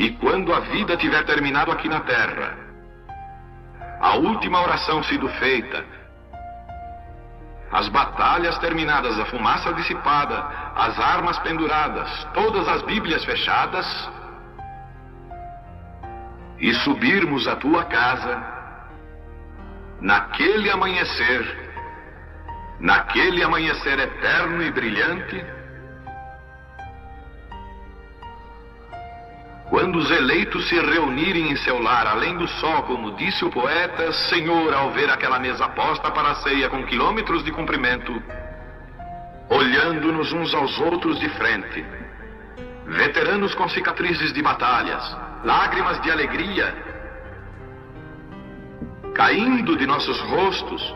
E quando a vida tiver terminado aqui na terra, a última oração sido feita, as batalhas terminadas, a fumaça dissipada, as armas penduradas, todas as Bíblias fechadas, e subirmos à tua casa, naquele amanhecer eterno e brilhante, quando os eleitos se reunirem em seu lar, além do sol, como disse o poeta, Senhor, ao ver aquela mesa posta para a ceia com quilômetros de comprimento, olhando-nos uns aos outros de frente, veteranos com cicatrizes de batalhas, lágrimas de alegria caindo de nossos rostos,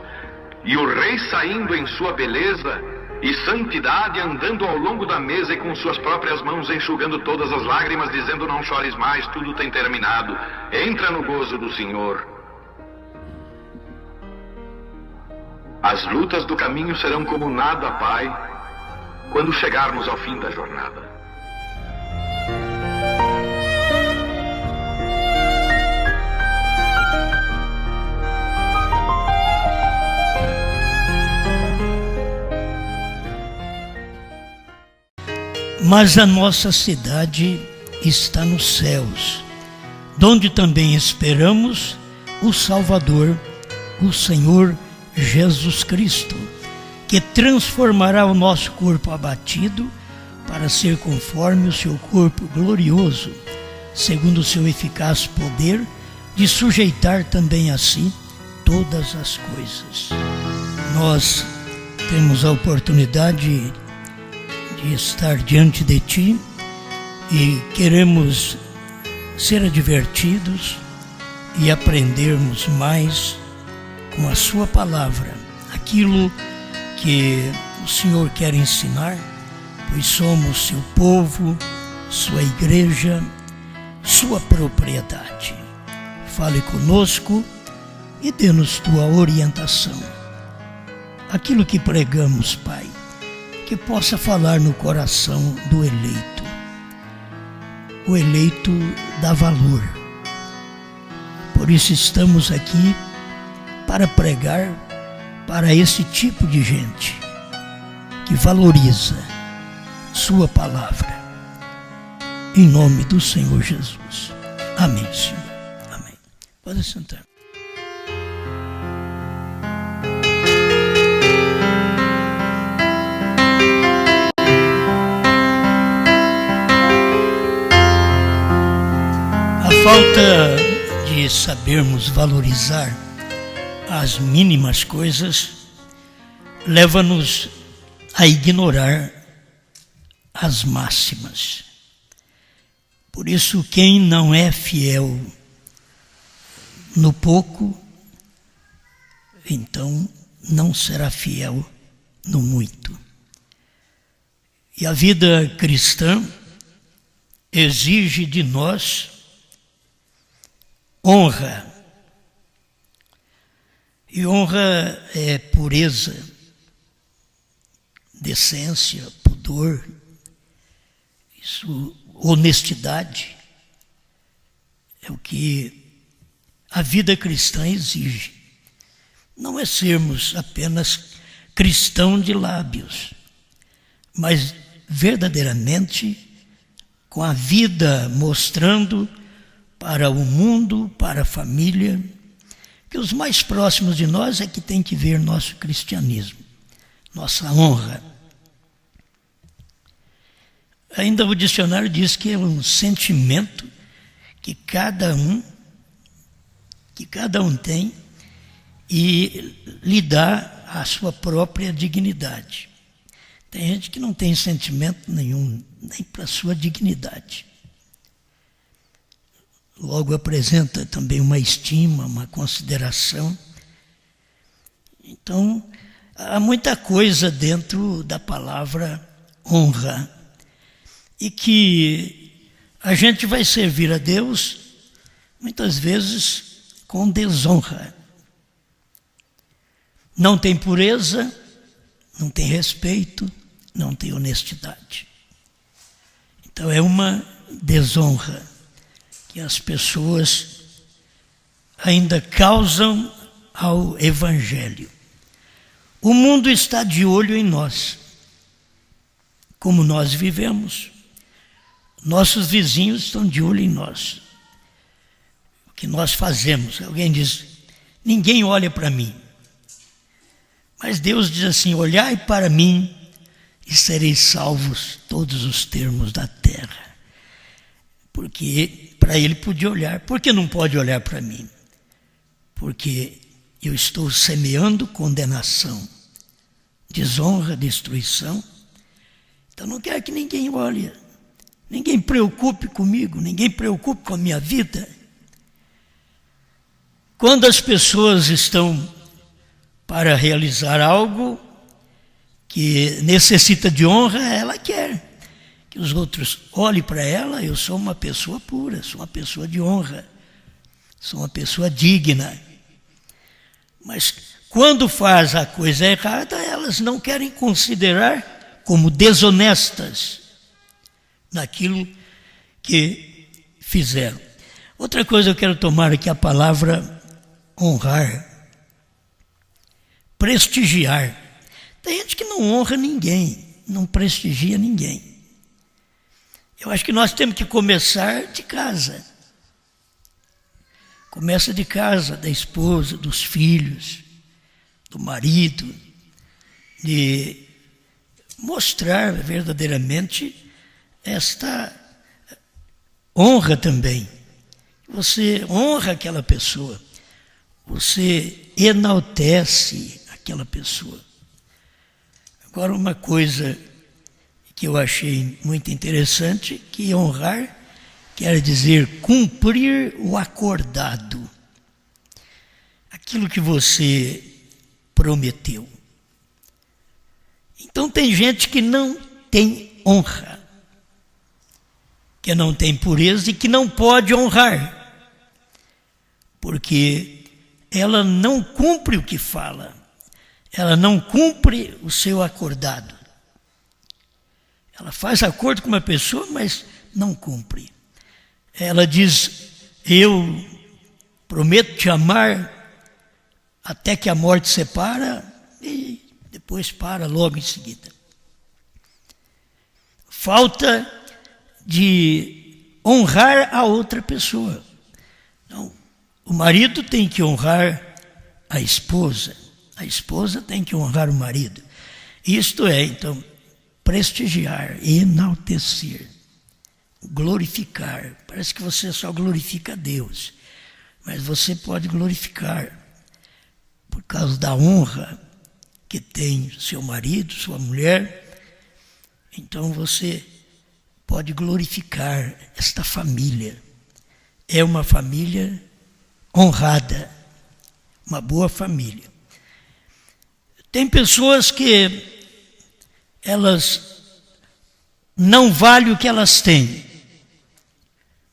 e o rei saindo em sua beleza e santidade, andando ao longo da mesa e com suas próprias mãos enxugando todas as lágrimas, dizendo: não chores mais, tudo tem terminado, entra no gozo do Senhor. As lutas do caminho serão como nada, Pai, quando chegarmos ao fim da jornada. Mas a nossa cidade está nos céus, donde também esperamos o Salvador, o Senhor Jesus Cristo, que transformará o nosso corpo abatido para ser conforme o seu corpo glorioso, segundo o seu eficaz poder de sujeitar também a si todas as coisas. Nós temos a oportunidade de estar diante de Ti e queremos ser advertidos e aprendermos mais com a Sua palavra, aquilo que o Senhor quer ensinar, pois somos Seu povo, Sua igreja, Sua propriedade. Fale conosco e dê-nos Tua orientação. Aquilo que pregamos, Pai, que possa falar no coração do eleito. O eleito dá valor. Por isso estamos aqui para pregar para esse tipo de gente que valoriza Sua palavra. Em nome do Senhor Jesus. Amém, Senhor. Amém. Pode sentar. Falta de sabermos valorizar as mínimas coisas leva-nos a ignorar as máximas. Por isso, quem não é fiel no pouco, então não será fiel no muito. E a vida cristã exige de nós honra. E honra é pureza, decência, pudor, isso, honestidade. É o que a vida cristã exige. Não é sermos apenas cristão de lábios, mas verdadeiramente com a vida mostrando para o mundo, para a família, que os mais próximos de nós é que tem que ver nosso cristianismo, nossa honra. Ainda o dicionário diz que é um sentimento que cada um tem e lhe dá a sua própria dignidade. Tem gente que não tem sentimento nenhum, nem para a sua dignidade. Logo apresenta também uma estima, uma consideração. Então, há muita coisa dentro da palavra honra. E que a gente vai servir a Deus, muitas vezes, com desonra. Não tem pureza, não tem respeito, não tem honestidade. Então é uma desonra que as pessoas ainda causam ao Evangelho. O mundo está de olho em nós, como nós vivemos. Nossos vizinhos estão de olho em nós. O que nós fazemos? Alguém diz, ninguém olha para mim. Mas Deus diz assim, olhai para mim e sereis salvos todos os termos da terra. Porque para ele podia olhar. Por que não pode olhar para mim? Porque eu estou semeando condenação, desonra, destruição. Então não quero que ninguém olhe, ninguém preocupe comigo, ninguém preocupe com a minha vida. Quando as pessoas estão para realizar algo que necessita de honra, ela quer que os outros olhem para ela. Eu sou uma pessoa pura, sou uma pessoa de honra, sou uma pessoa digna. Mas quando faz a coisa errada, elas não querem considerar como desonestas naquilo que fizeram. Outra coisa eu quero tomar aqui a palavra honrar, prestigiar. Tem gente que não honra ninguém, não prestigia ninguém. Eu acho que nós temos que começar de casa. Começa de casa, da esposa, dos filhos, do marido, de mostrar verdadeiramente esta honra também. Você honra aquela pessoa, você enaltece aquela pessoa. Agora, uma coisa que eu achei muito interessante, que honrar quer dizer cumprir o acordado, aquilo que você prometeu. Então tem gente que não tem honra, que não tem pureza e que não pode honrar, porque ela não cumpre o que fala, ela não cumpre o seu acordado. Ela faz acordo com uma pessoa, mas não cumpre. Ela diz, eu prometo te amar até que a morte separa, e depois para logo em seguida. Falta de honrar a outra pessoa. Então, o marido tem que honrar a esposa tem que honrar o marido. Isto é, então, prestigiar, enaltecer, glorificar. Parece que você só glorifica a Deus, mas você pode glorificar por causa da honra que tem seu marido, sua mulher. Então você pode glorificar esta família. É uma família honrada, uma boa família. Tem pessoas que elas não valem o que elas têm.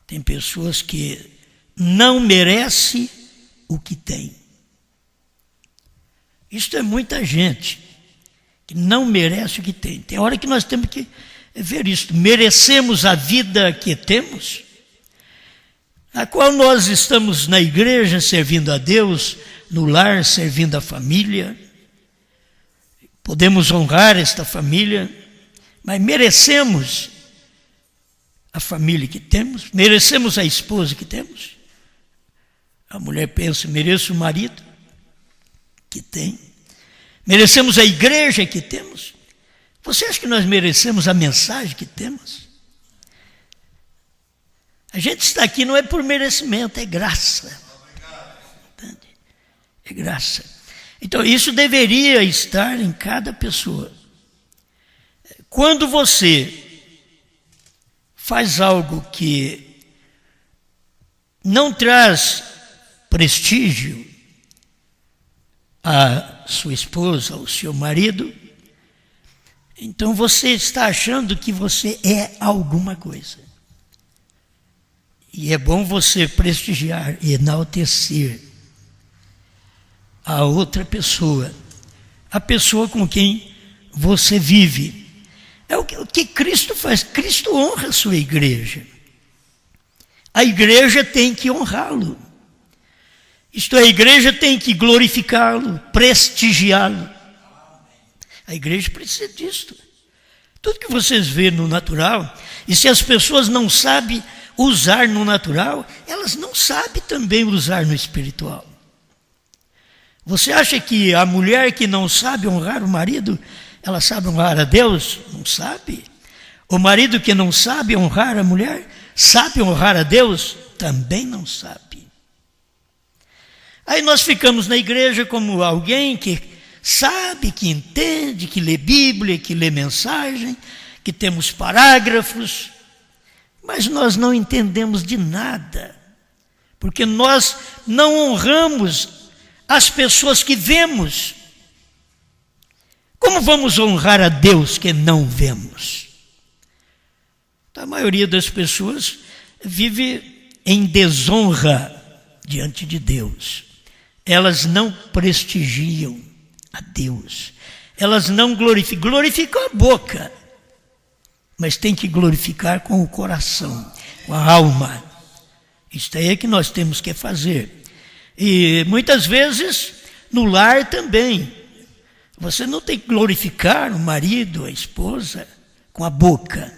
Tem pessoas que não merecem o que têm. Isto é muita gente que não merece o que tem. Tem hora que nós temos que ver isso. Merecemos a vida que temos, na qual nós estamos na igreja servindo a Deus, no lar servindo a família. Podemos honrar esta família, mas merecemos a família que temos, merecemos a esposa que temos. A mulher pensa, mereço o marido que tem, merecemos a igreja que temos. Você acha que nós merecemos a mensagem que temos? A gente está aqui não é por merecimento, é graça. Entende? É graça. Então isso deveria estar em cada pessoa. Quando você faz algo que não traz prestígio à sua esposa, ao seu marido, então você está achando que você é alguma coisa. E é bom você prestigiar e enaltecer a outra pessoa, a pessoa com quem você vive. É o que Cristo faz. Cristo honra a sua igreja. a igreja tem que honrá-lo. Isto é, a igreja tem que glorificá-lo, prestigiá-lo. A igreja precisa disso. Tudo que vocês vêem no natural, e se as pessoas não sabem usar no natural, elas não sabem também usar no espiritual. Você acha que a mulher que não sabe honrar o marido, ela sabe honrar a Deus? Não sabe. O marido que não sabe honrar a mulher, sabe honrar a Deus? Também não sabe. Aí nós ficamos na igreja como alguém que sabe, que entende, que lê Bíblia, que lê mensagem, que temos parágrafos, mas nós não entendemos de nada, porque nós não honramos as pessoas que vemos. Como vamos honrar a Deus que não vemos? A maioria das pessoas vive em desonra diante de Deus. Elas não prestigiam a Deus. Elas não glorificam a boca, mas tem que glorificar com o coração, com a alma. Isto aí é que nós temos que fazer. E muitas vezes no lar também. Você não tem que glorificar o marido, a esposa, com a boca.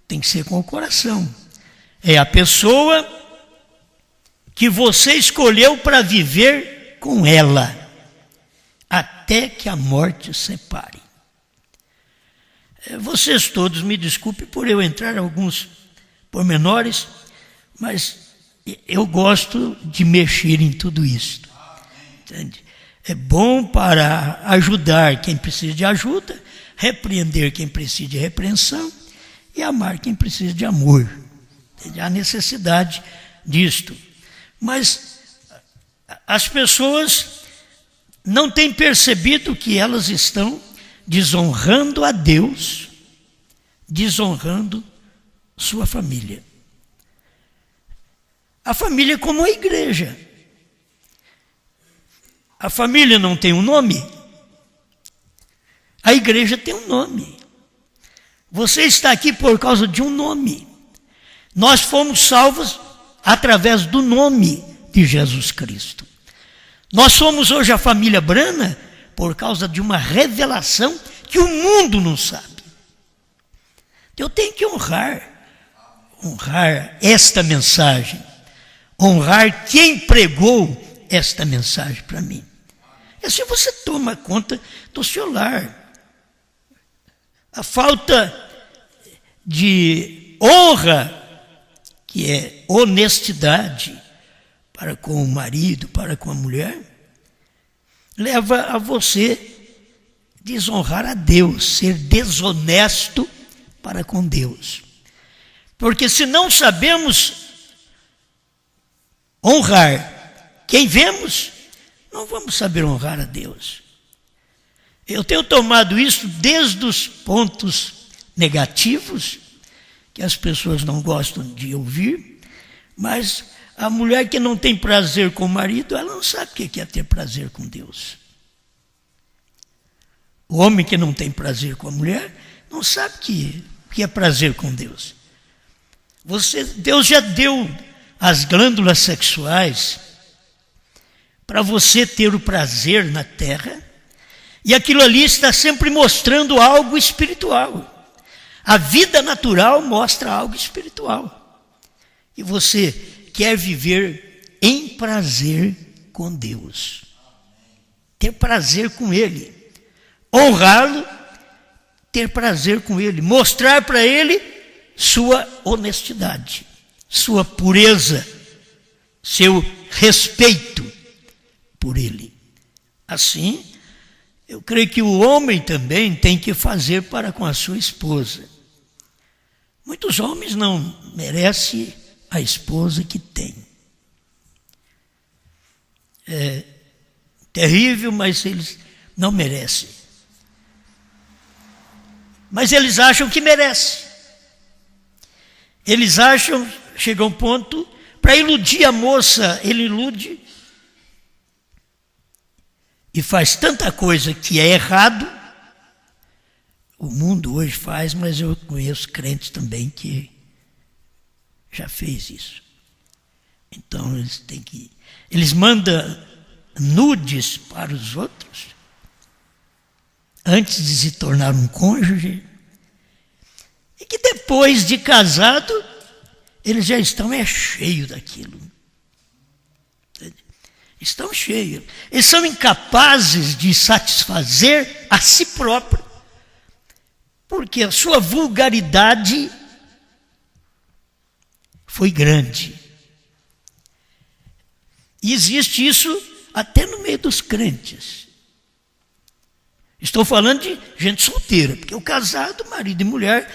Tem que ser com o coração. É a pessoa que você escolheu para viver com ela, até que a morte separe. Vocês todos me desculpem por eu entrar em alguns pormenores, mas eu gosto de mexer em tudo isso. Entende? É bom para ajudar quem precisa de ajuda, repreender quem precisa de repreensão e amar quem precisa de amor. Entende? Há necessidade disto. Mas as pessoas não têm percebido que elas estão desonrando a Deus, desonrando sua família. A família é como a igreja. A família não tem um nome? A igreja tem um nome. Você está aqui por causa de um nome. Nós fomos salvos através do nome de Jesus Cristo. Nós somos hoje a família Brana por causa de uma revelação que o mundo não sabe. Eu tenho que honrar esta mensagem, honrar quem pregou esta mensagem para mim. E assim você toma conta do seu lar. A falta de honra, que é honestidade para com o marido, para com a mulher, leva a você desonrar a Deus, ser desonesto para com Deus. Porque se não sabemos honrar quem vemos, não vamos saber honrar a Deus. Eu tenho tomado isso desde os pontos negativos, que as pessoas não gostam de ouvir, mas a mulher que não tem prazer com o marido, ela não sabe o que é ter prazer com Deus. O homem que não tem prazer com a mulher, não sabe o que é prazer com Deus. Deus já deu as glândulas sexuais para você ter o prazer na terra, e aquilo ali está sempre mostrando algo espiritual. A vida natural mostra algo espiritual. E você quer viver em prazer com Deus. Ter prazer com Ele. Honrá-lo, ter prazer com Ele. Mostrar para Ele sua honestidade, sua pureza, seu respeito por Ele. Assim, eu creio que o homem também tem que fazer para com a sua esposa. Muitos homens não merecem a esposa que tem. É terrível, mas eles não merecem. Mas eles acham que merecem. Eles acham, chega um ponto, para iludir a moça, ele ilude e faz tanta coisa que é errado. O mundo hoje faz, mas eu conheço crentes também que já fez isso. Então eles mandam nudes para os outros antes de se tornar um cônjuge, e que depois de casado eles já estão cheios daquilo. Estão cheios. Eles são incapazes de satisfazer a si próprio, porque a sua vulgaridade foi grande. E existe isso até no meio dos crentes. Estou falando de gente solteira, porque o casado, marido e mulher,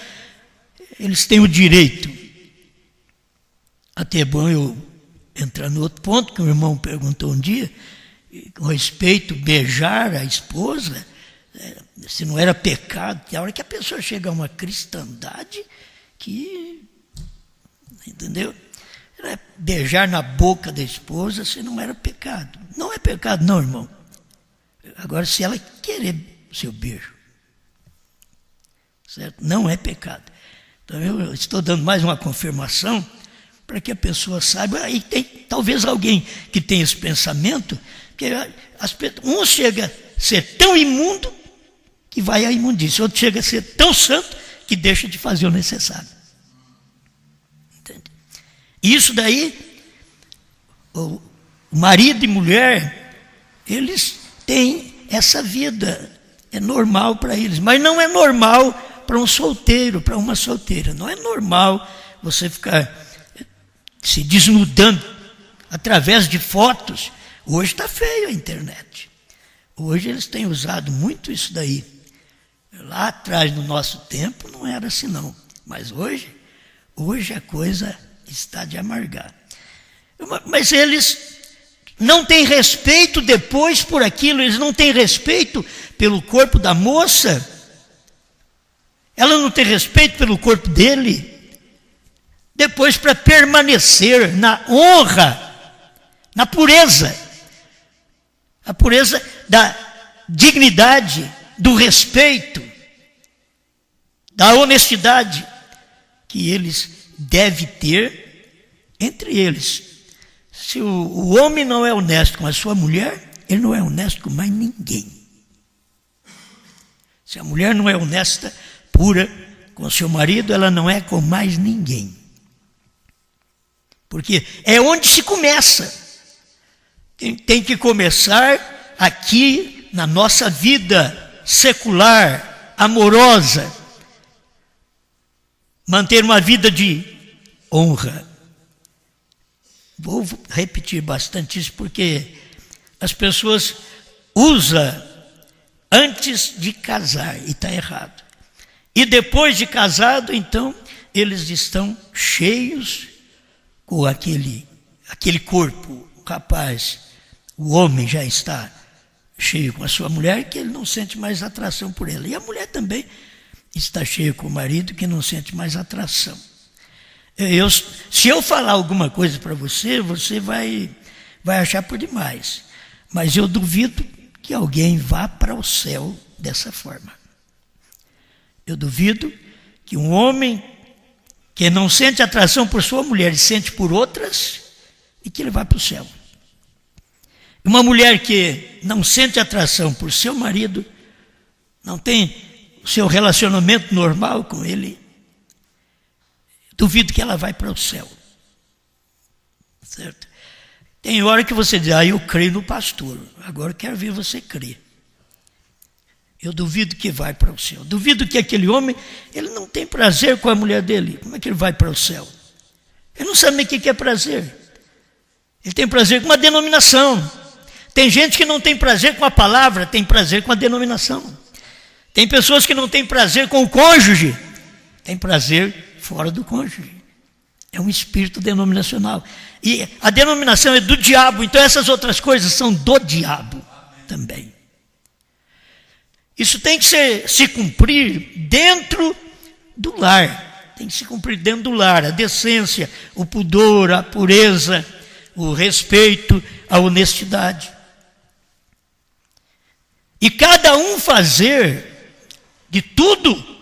eles têm o direito. Até é bom eu entrar no outro ponto, que o irmão perguntou um dia, com respeito, beijar a esposa, se não era pecado. Tem a hora que a pessoa chega a uma cristandade que, entendeu? Beijar na boca da esposa, se não era pecado. Não é pecado não, irmão. Agora, se ela querer o seu beijo, certo? Não é pecado. Então, eu estou dando mais uma confirmação para que a pessoa saiba. E tem talvez alguém que tenha esse pensamento, que um chega a ser tão imundo que vai à imundícia, outro chega a ser tão santo que deixa de fazer o necessário. Entende? Isso daí, o marido e mulher, eles têm essa vida, é normal para eles, mas não é normal para um solteiro, para uma solteira. Não é normal você ficar se desnudando através de fotos. Hoje está feio a internet. Hoje eles têm usado muito isso daí. Lá atrás, no nosso tempo, não era assim não. Mas hoje a coisa está de amargar. Mas eles não têm respeito depois por aquilo, eles não têm respeito pelo corpo da moça, ela não tem respeito pelo corpo dele. Depois, para permanecer na honra, na pureza, a pureza da dignidade, do respeito, da honestidade que eles devem ter entre eles. Se o homem não é honesto com a sua mulher, ele não é honesto com mais ninguém. Se a mulher não é honesta, pura com o seu marido, ela não é com mais ninguém. Porque é onde se começa. Tem que começar aqui na nossa vida secular, amorosa. Manter uma vida de honra. Vou repetir bastante isso porque as pessoas usam antes de casar e está errado. E depois de casado, então, eles estão cheios com aquele corpo. O rapaz, o homem já está cheio com a sua mulher, que ele não sente mais atração por ela. E a mulher também está cheia com o marido, que não sente mais atração. Se eu falar alguma coisa para você, você vai achar por demais. Mas eu duvido que alguém vá para o céu dessa forma. Eu duvido que um homem que não sente atração por sua mulher e sente por outras, e que ele vá para o céu. Uma mulher que não sente atração por seu marido, não tem o seu relacionamento normal com ele, duvido que ela vai para o céu. Certo? Tem hora que você diz, eu creio no pastor, agora eu quero ver você crer. Eu duvido que vai para o céu. Duvido que aquele homem, ele não tem prazer com a mulher dele. Como é que ele vai para o céu? Ele não sabe nem o que é prazer. Ele tem prazer com uma denominação. Tem gente que não tem prazer com a palavra, tem prazer com a denominação. Tem pessoas que não têm prazer com o cônjuge, tem prazer fora do cônjuge. É um espírito denominacional. E a denominação é do diabo, então essas outras coisas são do diabo também. Isso tem que se cumprir dentro do lar. Tem que se cumprir dentro do lar. A decência, o pudor, a pureza, o respeito, a honestidade. E cada um fazer de tudo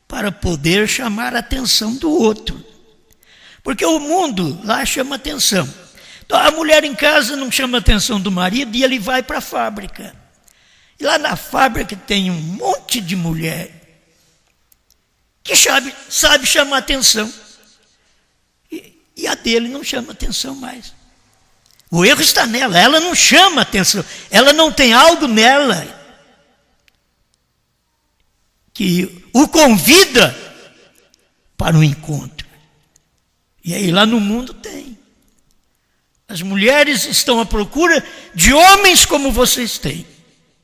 para poder chamar a atenção do outro. Porque o mundo lá chama atenção. Então, a mulher em casa não chama a atenção do marido e ele vai para a fábrica. E lá na fábrica tem um monte de mulher que sabe chamar atenção. E a dele não chama atenção mais. O erro está nela, ela não chama atenção. Ela não tem algo nela que o convida para o encontro. E aí lá no mundo tem. As mulheres estão à procura de homens como vocês têm.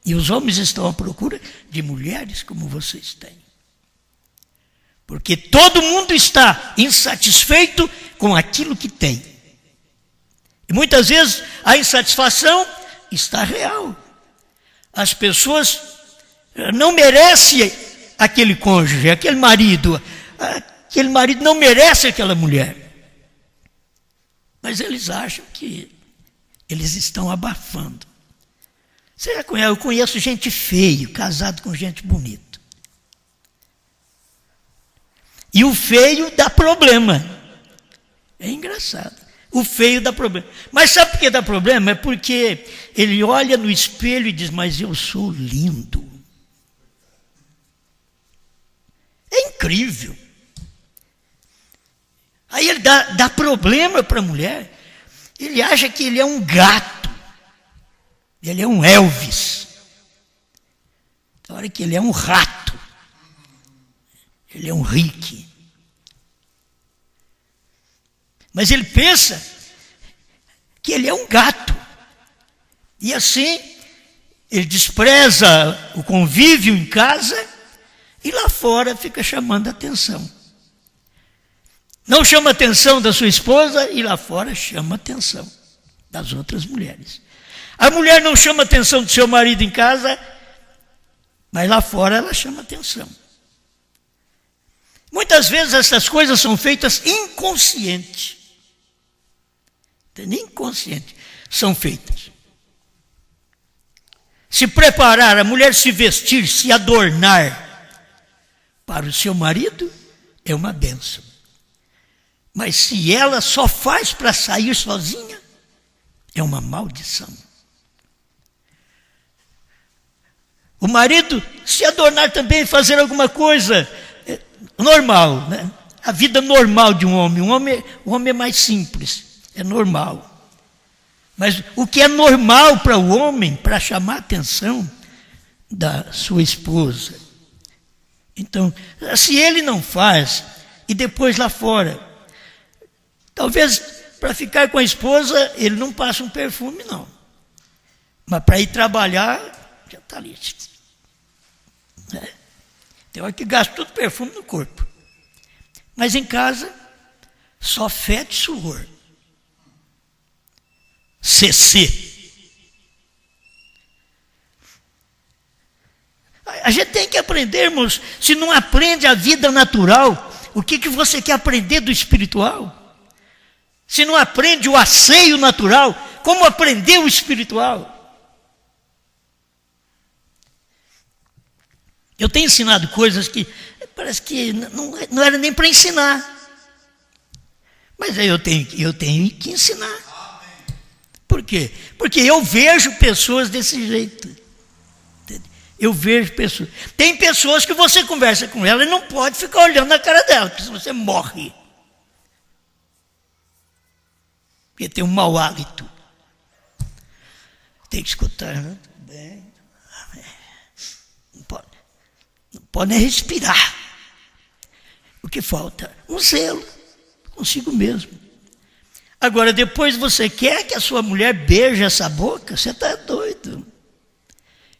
E os homens estão à procura de mulheres como vocês têm. Porque todo mundo está insatisfeito com aquilo que tem. E muitas vezes a insatisfação está real. As pessoas não merecem aquele cônjuge, aquele marido não merece aquela mulher. Mas eles acham que eles estão abafando. Você já conhece? Eu conheço gente feia, casado com gente bonita. E o feio dá problema. É engraçado. O feio dá problema. Mas sabe por que dá problema? É porque ele olha no espelho e diz, mas eu sou lindo. É incrível. Aí ele dá problema para a mulher. Ele acha que ele é um gato. Ele é um Elvis. Na hora que ele é um rato. Ele é um Rick. Mas ele pensa que ele é um gato. E assim, ele despreza o convívio em casa e lá fora fica chamando a atenção. Não chama a atenção da sua esposa e lá fora chama a atenção das outras mulheres. A mulher não chama a atenção do seu marido em casa, mas lá fora ela chama a atenção. Muitas vezes essas coisas são feitas inconsciente. Inconsciente são feitas. Se preparar, a mulher se vestir, se adornar para o seu marido é uma bênção. Mas se ela só faz para sair sozinha, é uma maldição. O marido se adornar também, fazer alguma coisa normal, né? A vida normal de um homem. O homem é mais simples, é normal. Mas o que é normal para o homem, para chamar a atenção da sua esposa. Então, se ele não faz, e depois lá fora, talvez para ficar com a esposa, ele não passa um perfume, não. Mas para ir trabalhar, já está ali. Tem hora que gasta todo o perfume no corpo. Mas em casa, só fede suor. CC. A gente tem que aprender, irmãos. Se não aprende a vida natural, o que você quer aprender do espiritual? Se não aprende o asseio natural, como aprender o espiritual? Eu tenho ensinado coisas que parece que não era nem para ensinar. Mas aí eu tenho que ensinar. Por quê? Porque eu vejo pessoas desse jeito. Eu vejo pessoas. Tem pessoas que você conversa com ela e não pode ficar olhando na cara dela, porque senão você morre. Porque tem um mau hálito. Tem que escutar, né? Tudo bem. Não pode nem respirar. O que falta? Um zelo consigo mesmo. Agora, depois você quer que a sua mulher beije essa boca? Você está doido.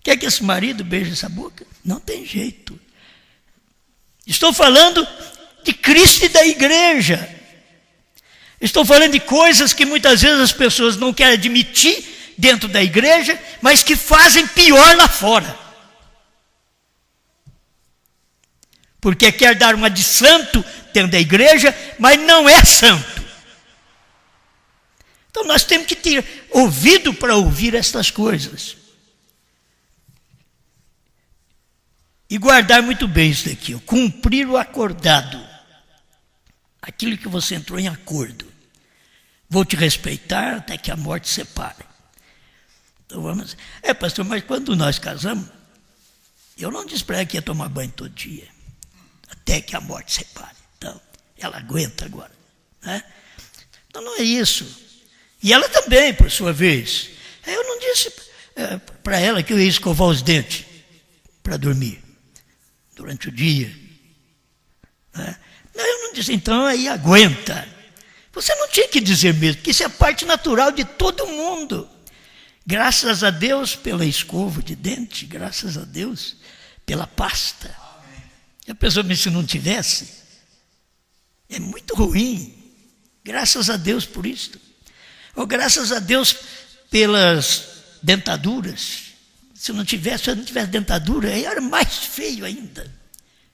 Quer que esse marido beije essa boca? Não tem jeito. Estou falando de Cristo e da igreja. Estou falando de coisas que muitas vezes as pessoas não querem admitir dentro da igreja, mas que fazem pior lá fora. Porque quer dar uma de santo dentro da igreja, mas não é santo. Então nós temos que ter ouvido para ouvir estas coisas. E guardar muito bem isso daqui, cumprir o acordado. aquilo que você entrou em acordo. Vou te respeitar até que a morte separe. Então vamos. Pastor, mas quando nós casamos, eu não disse para ela que ia tomar banho todo dia, até que a morte separe. Então, ela aguenta agora, né? Então não é isso. E ela também, por sua vez. Eu não disse para ela que eu ia escovar os dentes para dormir durante o dia, né? Não, eu não disse, então aí aguenta. Você não tinha que dizer mesmo, porque isso é parte natural de todo mundo. Graças a Deus pela escova de dente, graças a Deus pela pasta. E a pessoa me se não tivesse, é muito ruim. Graças a Deus por isso. Ou graças a Deus pelas dentaduras. Se eu não tivesse dentadura, aí era mais feio ainda.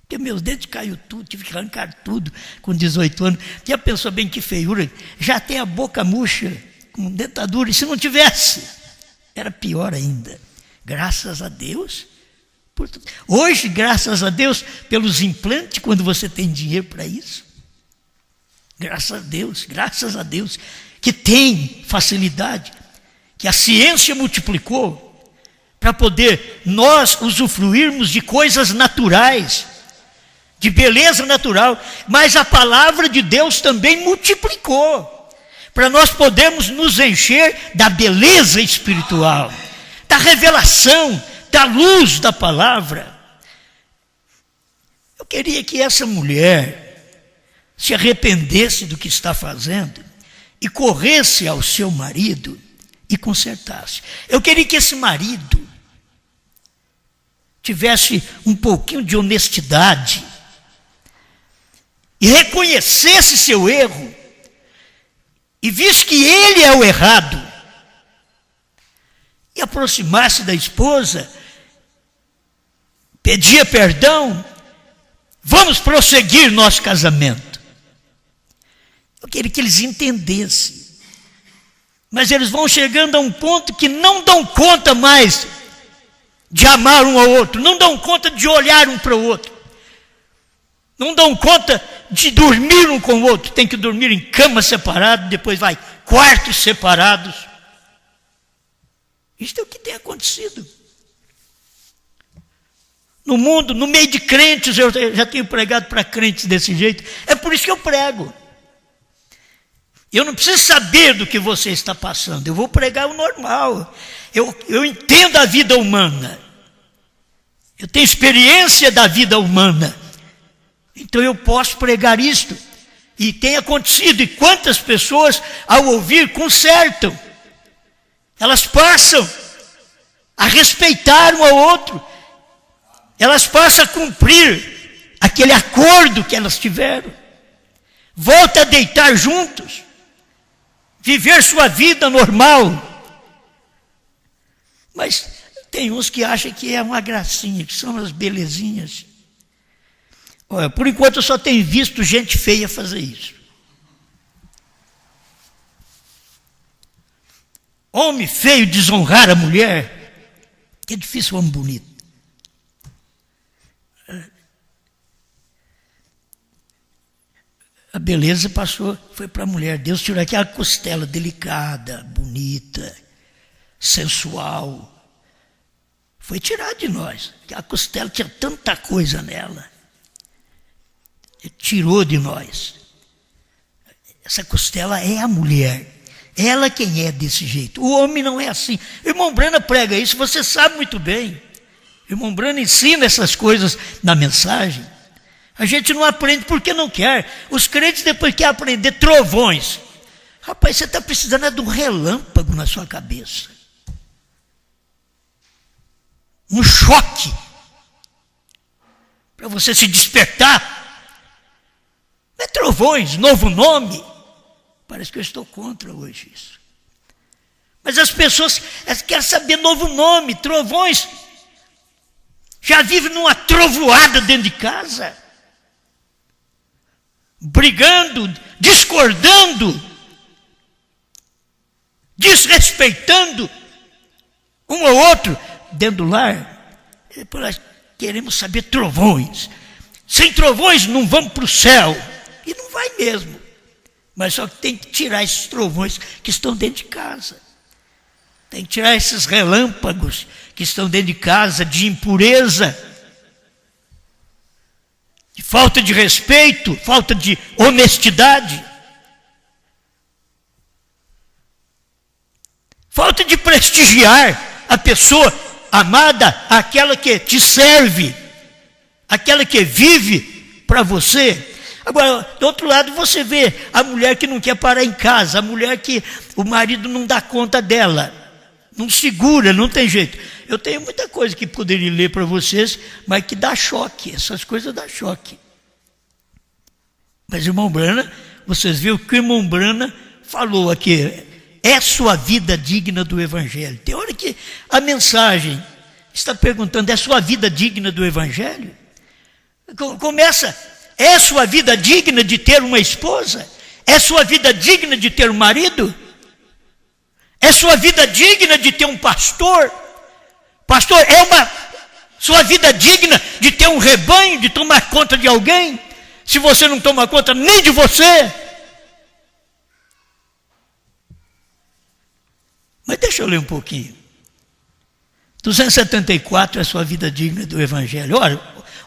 Porque meus dentes caiu tudo, tive que arrancar tudo com 18 anos. Já pensou bem que feiura? Já tem a boca murcha, com dentadura, e se não tivesse, era pior ainda. Graças a Deus. Hoje, graças a Deus, pelos implantes, quando você tem dinheiro para isso. Graças a Deus, que tem facilidade, que a ciência multiplicou, para poder nós usufruirmos de coisas naturais, de beleza natural, mas a palavra de Deus também multiplicou, para nós podermos nos encher da beleza espiritual, da revelação, da luz da palavra. Eu queria que essa mulher se arrependesse do que está fazendo e corresse ao seu marido e consertasse. Eu queria que esse marido tivesse um pouquinho de honestidade e reconhecesse seu erro, e visse que ele é o errado, e aproximasse da esposa, pedia perdão, vamos prosseguir nosso casamento. Eu queria que eles entendessem, mas eles vão chegando a um ponto que não dão conta mais de amar um ao outro, não dão conta de olhar um para o outro, não dão conta de dormir um com o outro, tem que dormir em cama separada, depois vai quartos separados. Isto é o que tem acontecido no mundo, no meio de crentes. Eu já tenho pregado para crentes desse jeito, é por isso que eu prego. Eu não preciso saber do que você está passando, eu vou pregar o normal. Eu entendo a vida humana, eu tenho experiência da vida humana, então eu posso pregar isto, e tem acontecido. E quantas pessoas, ao ouvir, consertam, elas passam a respeitar um ao outro, elas passam a cumprir aquele acordo que elas tiveram, voltam a deitar juntos, viver sua vida normal. Mas tem uns que acham que é uma gracinha, que são as belezinhas. Olha, por enquanto eu só tenho visto gente feia fazer isso. Homem feio desonrar a mulher, que é difícil homem bonito. A beleza foi para a mulher. Deus tirou aquela costela delicada, bonita, sensual. Foi tirado de nós. A costela tinha tanta coisa nela. Ele tirou de nós. Essa costela é a mulher. Ela quem é desse jeito. O homem não é assim. O irmão Brana prega isso, você sabe muito bem. O irmão Brana ensina essas coisas na mensagem. A gente não aprende porque não quer. Os crentes depois querem aprender trovões. Rapaz, você está precisando de um relâmpago na sua cabeça. Um choque. Para você se despertar. Não é trovões, novo nome. Parece que eu estou contra hoje isso. Mas as pessoas querem saber novo nome, trovões. Já vivem numa trovoada dentro de casa. Brigando, discordando, desrespeitando um ao outro dentro do lar. Depois queremos saber trovões. Sem trovões não vamos para o céu. E não vai mesmo. Mas só que tem que tirar esses trovões que estão dentro de casa. Tem que tirar esses relâmpagos que estão dentro de casa, de impureza, de falta de respeito, falta de honestidade, falta de prestigiar a pessoa amada, aquela que te serve, aquela que vive para você. Agora, do outro lado, você vê a mulher que não quer parar em casa, a mulher que o marido não dá conta dela, não segura, não tem jeito. Eu tenho muita coisa que poderia ler para vocês, mas que dá choque, essas coisas dão choque. Mas, irmão Brana, vocês viram que o irmão Brana falou aqui, é sua vida digna do Evangelho. Tem hora que a mensagem está perguntando, é sua vida digna do Evangelho? Começa, é sua vida digna de ter uma esposa? É sua vida digna de ter um marido? É sua vida digna de ter um pastor? Pastor, sua vida digna de ter um rebanho, de tomar conta de alguém? Se você não toma conta nem de você? Mas deixa eu ler um pouquinho. 274 é a sua vida digna do Evangelho.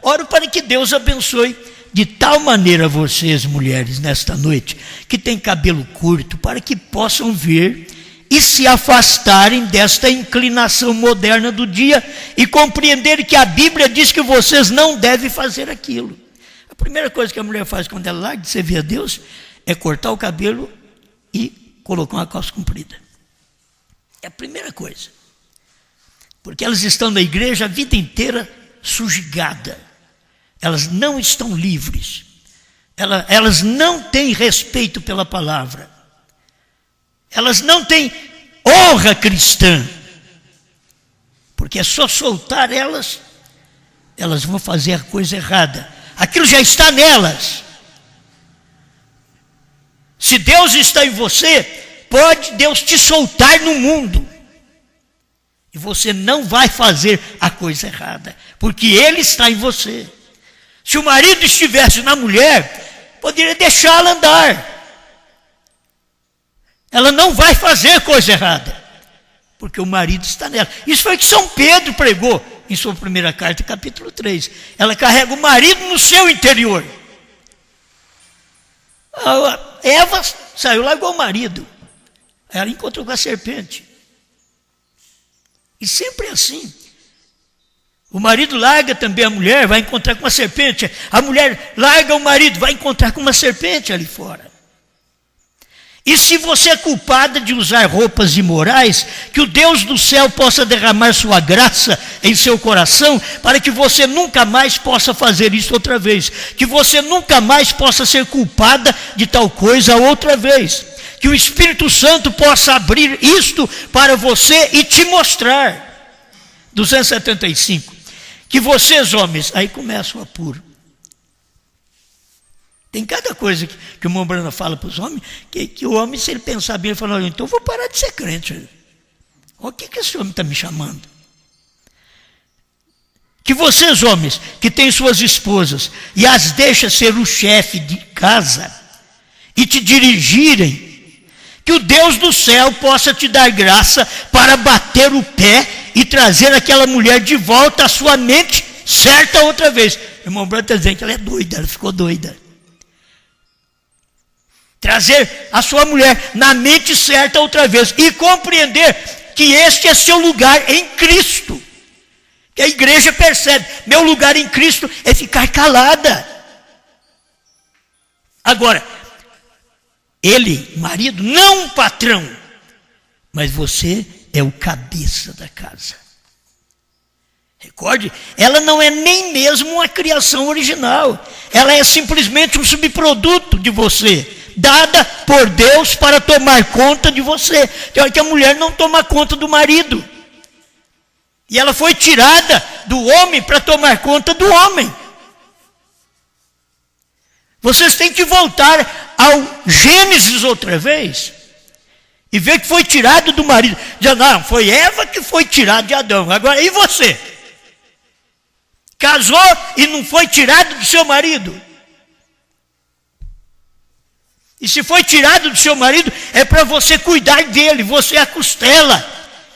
Oro para que Deus abençoe de tal maneira vocês, mulheres, nesta noite, que têm cabelo curto, para que possam ver e se afastarem desta inclinação moderna do dia e compreender que a Bíblia diz que vocês não devem fazer aquilo. A primeira coisa que a mulher faz quando ela larga de servir a Deus é cortar o cabelo e colocar uma calça comprida. É a primeira coisa. Porque elas estão na igreja a vida inteira sujigada. Elas não estão livres. Elas não têm respeito pela palavra. Elas não têm honra cristã. Porque é só soltar elas vão fazer a coisa errada. Aquilo já está nelas. Se Deus está em você, pode Deus te soltar no mundo. E você não vai fazer a coisa errada, porque Ele está em você. Se o marido estivesse na mulher, poderia deixá-la andar. Ela não vai fazer coisa errada, porque o marido está nela. Isso foi o que São Pedro pregou em sua primeira carta, capítulo 3. Ela carrega o marido no seu interior. Eva saiu lá igual o marido. Ela encontrou com a serpente. E sempre é assim. O marido larga também a mulher, vai encontrar com uma serpente. A mulher larga o marido, vai encontrar com uma serpente ali fora. E se você é culpada de usar roupas imorais, que o Deus do céu possa derramar sua graça em seu coração, para que você nunca mais possa fazer isso outra vez. Que você nunca mais possa ser culpada de tal coisa outra vez. Que o Espírito Santo possa abrir isto para você e te mostrar. 275. Que vocês, homens, aí começa o apuro. Tem cada coisa que o irmão Brana fala para os homens, que o homem, se ele pensar bem, ele fala, então eu vou parar de ser crente. Olha o que esse homem está me chamando. Que vocês, homens, que têm suas esposas, e as deixa ser o chefe de casa, e te dirigirem, que o Deus do céu possa te dar graça para bater o pé e trazer aquela mulher de volta à sua mente certa outra vez. O irmão Brana está dizendo que ela é doida, ela ficou doida. Trazer a sua mulher na mente certa outra vez e compreender que este é seu lugar em Cristo. Que a igreja percebe, meu lugar em Cristo é ficar calada. Agora, ele, marido, não um patrão, mas você é o cabeça da casa. Recorde, ela não é nem mesmo uma criação original, ela é simplesmente um subproduto de você, dada por Deus para tomar conta de você. Tem hora que a mulher não toma conta do marido, e ela foi tirada do homem para tomar conta do homem. Vocês têm que voltar ao Gênesis outra vez e ver que foi tirado do marido. Diz, não, foi Eva que foi tirada de Adão. Agora, e você? Casou e não foi tirado do seu marido? E se foi tirado do seu marido, é para você cuidar dele. Você é a costela,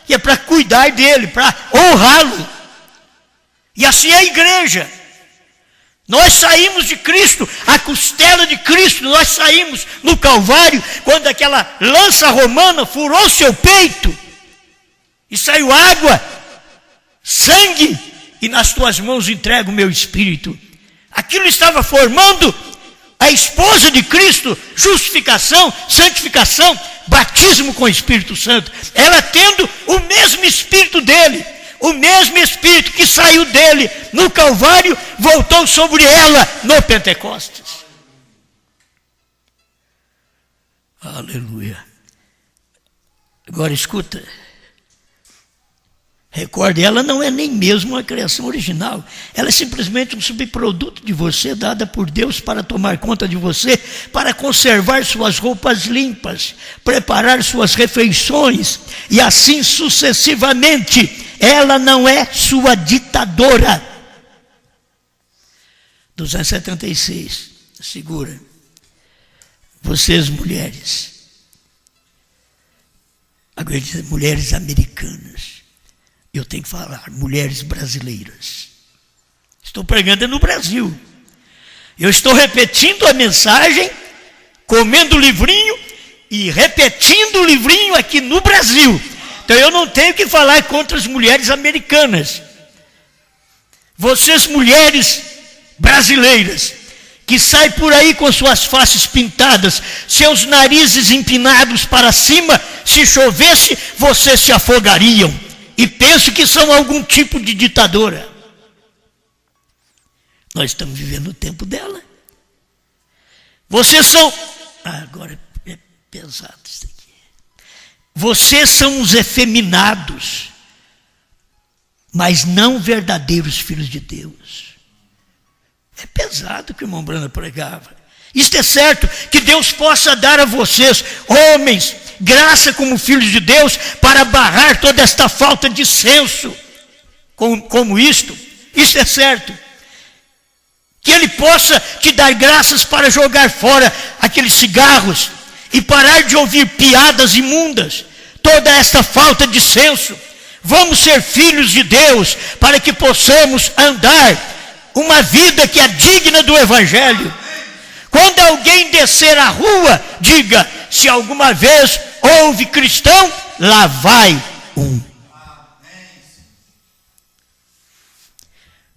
que é para cuidar dele, para honrá-lo. E assim é a igreja. Nós saímos de Cristo, a costela de Cristo, nós saímos no Calvário, quando aquela lança romana furou seu peito, e saiu água, sangue, e nas tuas mãos entrego o meu espírito. Aquilo estava formando a esposa de Cristo, justificação, santificação, batismo com o Espírito Santo. Ela tendo o mesmo Espírito dele, o mesmo Espírito que saiu dele no Calvário, voltou sobre ela no Pentecostes. Aleluia. Agora escuta. Recorde, ela não é nem mesmo uma criação original. Ela é simplesmente um subproduto de você, dada por Deus para tomar conta de você, para conservar suas roupas limpas, preparar suas refeições, e assim sucessivamente. Ela não é sua ditadora. 276, segura. Vocês mulheres, agora diz mulheres americanas, eu tenho que falar, mulheres brasileiras. Estou pregando no Brasil. Eu estou repetindo a mensagem, comendo o livrinho e repetindo o livrinho aqui no Brasil. Então eu não tenho que falar contra as mulheres americanas. Vocês mulheres brasileiras, que saem por aí com suas faces pintadas, seus narizes empinados para cima, se chovesse, vocês se afogariam. E penso que são algum tipo de ditadora. Nós estamos vivendo o tempo dela. Vocês são... agora é pesado isso aqui. Vocês são os efeminados, mas não verdadeiros filhos de Deus. É pesado o que o irmão Brana pregava. Isto é certo, que Deus possa dar a vocês, homens, graça como filhos de Deus, para barrar toda esta falta de senso, como isto. Isso é certo. Que Ele possa te dar graças para jogar fora aqueles cigarros e parar de ouvir piadas imundas, toda esta falta de senso. Vamos ser filhos de Deus para que possamos andar uma vida que é digna do Evangelho. Quando alguém descer a rua, diga: se alguma vez houve cristão, lá vai um.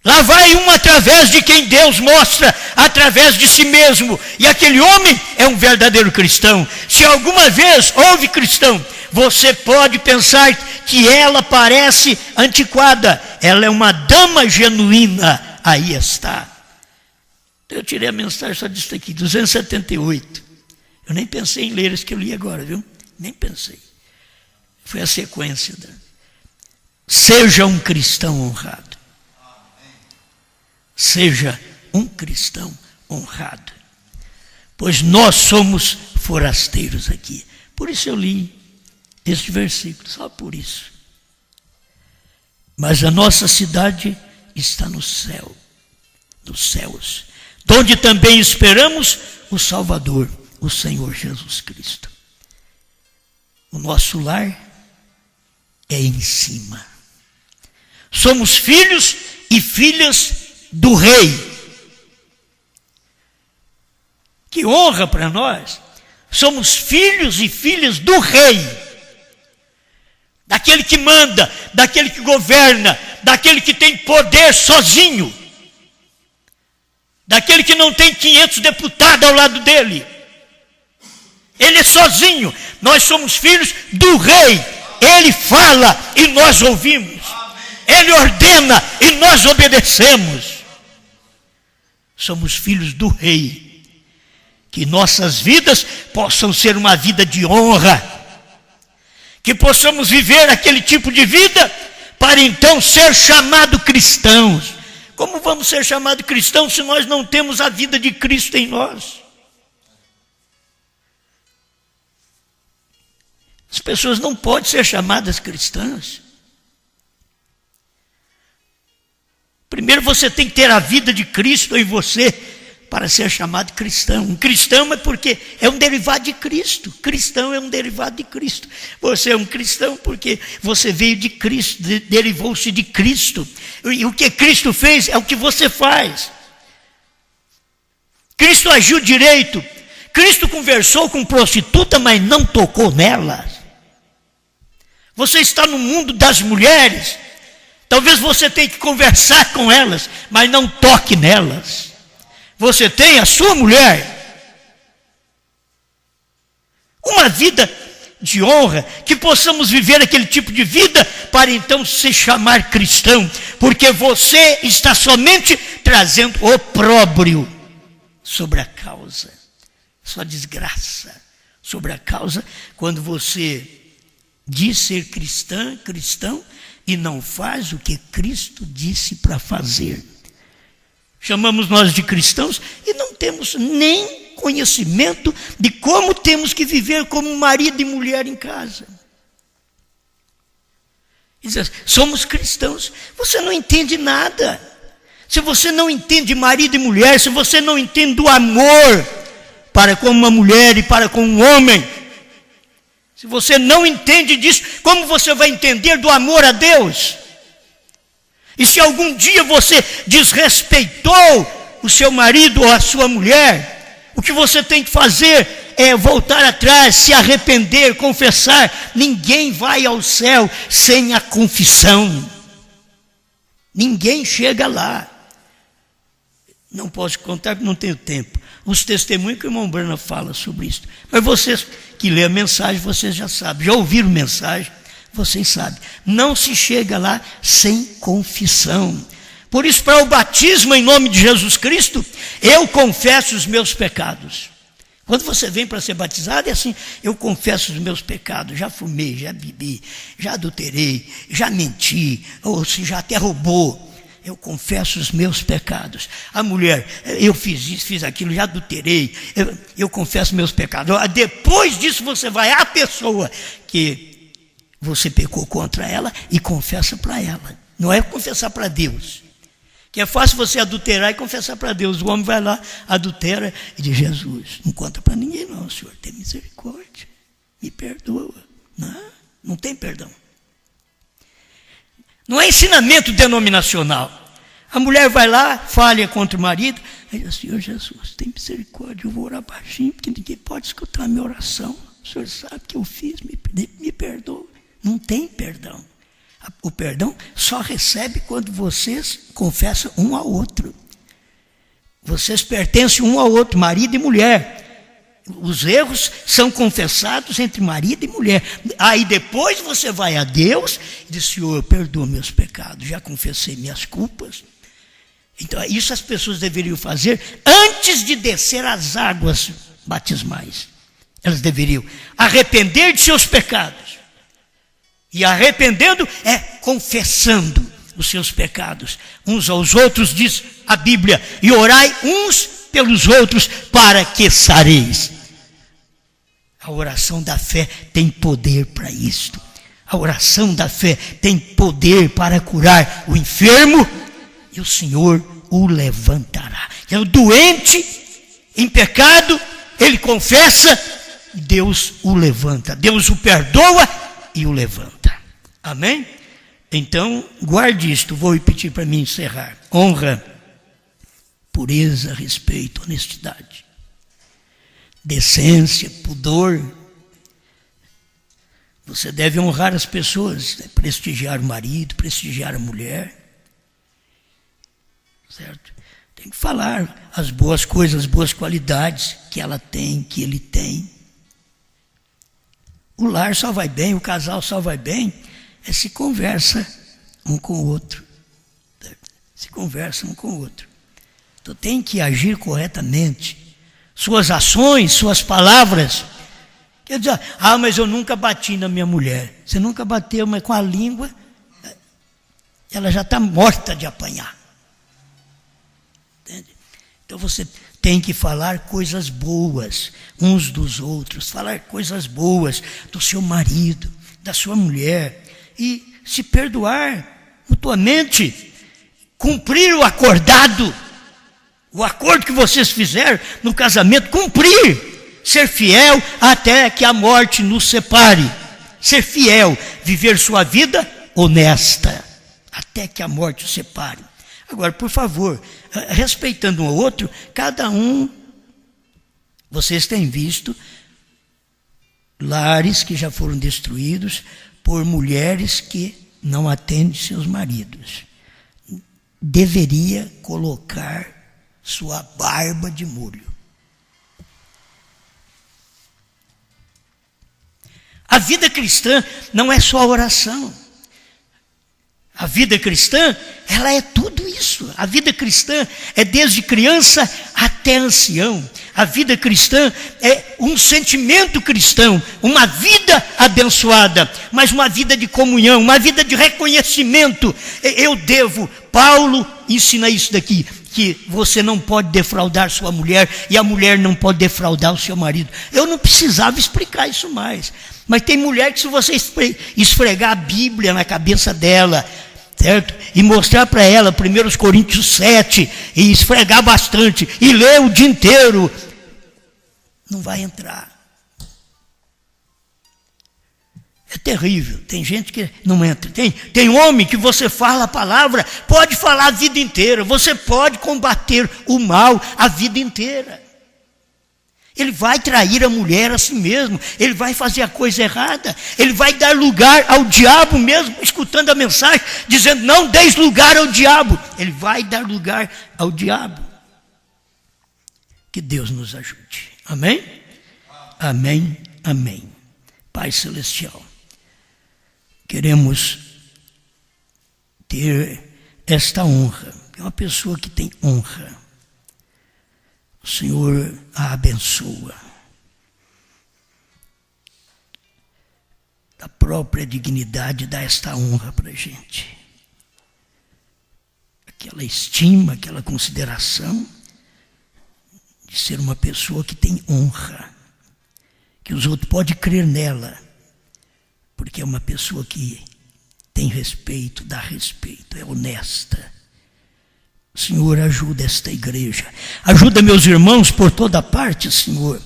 Lá vai um através de quem Deus mostra, através de si mesmo. E aquele homem é um verdadeiro cristão. Se alguma vez houve cristão, você pode pensar que ela parece antiquada. Ela é uma dama genuína. Aí está. Eu tirei a mensagem só disso aqui, 278. Eu nem pensei em ler isso que eu li agora, viu? Nem pensei. Foi a sequência. Seja um cristão honrado. Seja um cristão honrado. Pois nós somos forasteiros aqui. Por isso eu li este versículo, só por isso. Mas a nossa cidade está no céu, nos céus, donde também esperamos o Salvador, o Senhor Jesus Cristo. O nosso lar é em cima. Somos filhos e filhas do Rei. Que honra para nós. Somos filhos e filhas do Rei. Daquele que manda, daquele que governa, daquele que tem poder sozinho, daquele que não tem 500 deputados ao lado dele. Ele é sozinho. Nós somos filhos do Rei. Ele fala e nós ouvimos. Ele ordena e nós obedecemos. Somos filhos do Rei. Que nossas vidas possam ser uma vida de honra. Que possamos viver aquele tipo de vida para então ser chamados cristãos. Como vamos ser chamados cristãos se nós não temos a vida de Cristo em nós? As pessoas não podem ser chamadas cristãs. Primeiro você tem que ter a vida de Cristo em você, para ser chamado cristão. Um cristão é porque é um derivado de Cristo. Cristão é um derivado de Cristo. Você é um cristão porque você veio de Cristo, derivou-se de Cristo. E o que Cristo fez é o que você faz. Cristo agiu direito. Cristo conversou com prostituta, mas não tocou nelas. Você está no mundo das mulheres. Talvez você tenha que conversar com elas, mas não toque nelas. Você tem a sua mulher. Uma vida de honra, que possamos viver aquele tipo de vida para então se chamar cristão, porque você está somente trazendo opróbrio sobre a causa, sua desgraça sobre a causa, quando você diz ser cristão, e não faz o que Cristo disse para fazer. Chamamos nós de cristãos e não temos nem conhecimento de como temos que viver como marido e mulher em casa. Somos cristãos. Você não entende nada. Se você não entende marido e mulher, se você não entende do amor para com uma mulher e para com um homem, se você não entende disso, como você vai entender do amor a Deus? E se algum dia você desrespeitou o seu marido ou a sua mulher, o que você tem que fazer é voltar atrás, se arrepender, confessar. Ninguém vai ao céu sem a confissão. Ninguém chega lá. Não posso contar porque não tenho tempo. Os testemunhos que o irmão Brana fala sobre isso. Mas vocês que lêem a mensagem, vocês já sabem. Já ouviram mensagem? Vocês sabem. Não se chega lá sem confissão. Por isso, para o batismo em nome de Jesus Cristo, eu confesso os meus pecados. Quando você vem para ser batizado, é assim: eu confesso os meus pecados. Já fumei, já bebi, já adulterei, já menti, ou se já até roubou. Eu confesso os meus pecados. A mulher, eu fiz isso, fiz aquilo, já adulterei, eu confesso meus pecados. Depois disso você vai à pessoa que você pecou contra ela e confessa para ela. Não é confessar para Deus. Que é fácil você adulterar e confessar para Deus. O homem vai lá, adultera e diz: Jesus, não conta para ninguém não, Senhor, tem misericórdia, me perdoa. Não tem perdão. Não é ensinamento denominacional. A mulher vai lá, falha contra o marido, aí diz: Senhor Jesus, tem misericórdia, eu vou orar baixinho, porque ninguém pode escutar a minha oração. O Senhor sabe que eu fiz, me perdoa. Não tem perdão. O perdão só recebe quando vocês confessam um ao outro. Vocês pertencem um ao outro, marido e mulher. Os erros são confessados entre marido e mulher. Aí depois você vai a Deus e diz: Senhor, perdoa meus pecados, já confessei minhas culpas. Então isso as pessoas deveriam fazer antes de descer as águas batismais. Elas deveriam arrepender de seus pecados. E arrependendo é confessando os seus pecados uns aos outros, diz a Bíblia, e orai uns pelos outros para que sareis. A oração da fé tem poder para isto. A oração da fé tem poder para curar o enfermo e o Senhor o levantará. É o doente em pecado, ele confessa e Deus o levanta. Deus o perdoa e o levanta. Amém? Então, guarde isto, vou repetir para mim encerrar. Honra, pureza, respeito, honestidade, decência, pudor. Você deve honrar as pessoas, né? Prestigiar o marido, prestigiar a mulher. Certo? Tem que falar as boas coisas, as boas qualidades que ela tem, que ele tem. O lar só vai bem, o casal só vai bem, se conversa um com o outro. Se conversa um com o outro. Então tem que agir corretamente. Suas ações, suas palavras. Quer dizer, mas eu nunca bati na minha mulher. Você nunca bateu, mas com a língua, ela já está morta de apanhar. Entende? Então você tem que falar coisas boas uns dos outros. Falar coisas boas do seu marido, da sua mulher. E se perdoar mutuamente, cumprir o acordado. o acordo que vocês fizeram no casamento, cumprir, ser fiel até que a morte nos separe, ser fiel, viver sua vida honesta, até que a morte os separe. Agora, por favor, respeitando um ao outro, cada um, vocês têm visto lares que já foram destruídos por mulheres que não atendem seus maridos. Deveria colocar sua barba de molho. A vida cristã não é só oração. A vida cristã, ela é tudo isso. A vida cristã é desde criança até ancião. A vida cristã é um sentimento cristão, uma vida abençoada, mas uma vida de comunhão, uma vida de reconhecimento. Paulo ensina isso daqui, que você não pode defraudar sua mulher e a mulher não pode defraudar o seu marido. Eu não precisava explicar isso mais. Mas tem mulher que, se você esfregar a Bíblia na cabeça dela, certo? E mostrar para ela 1 Coríntios 7, e esfregar bastante, e ler o dia inteiro, não vai entrar. É terrível. Tem gente que não entra. Tem homem que você fala a palavra, pode falar a vida inteira, você pode combater o mal a vida inteira. Ele vai trair a mulher a si mesmo, ele vai fazer a coisa errada, ele vai dar lugar ao diabo mesmo, escutando a mensagem, dizendo: não deis lugar ao diabo. Ele vai dar lugar ao diabo. Que Deus nos ajude. Amém? Amém, amém. Pai Celestial, queremos ter esta honra. É uma pessoa que tem honra. O Senhor a abençoa. Da própria dignidade, dá esta honra para a gente. Aquela estima, aquela consideração de ser uma pessoa que tem honra. Que os outros podem crer nela. Porque é uma pessoa que tem respeito, dá respeito, é honesta. Senhor, ajuda esta igreja. Ajuda meus irmãos por toda parte, Senhor,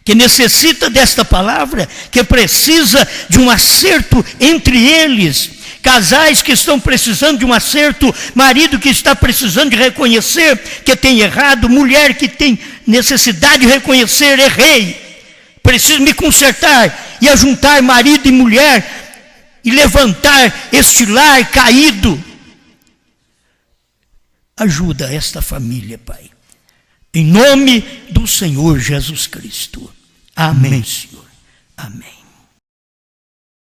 que necessita desta palavra, que precisa de um acerto entre eles. Casais que estão precisando de um acerto, marido que está precisando de reconhecer que tem errado, mulher que tem necessidade de reconhecer: errei, preciso me consertar, e ajuntar marido e mulher, e levantar este lar caído. Ajuda esta família, Pai. Em nome do Senhor Jesus Cristo. Amém, Senhor. Amém.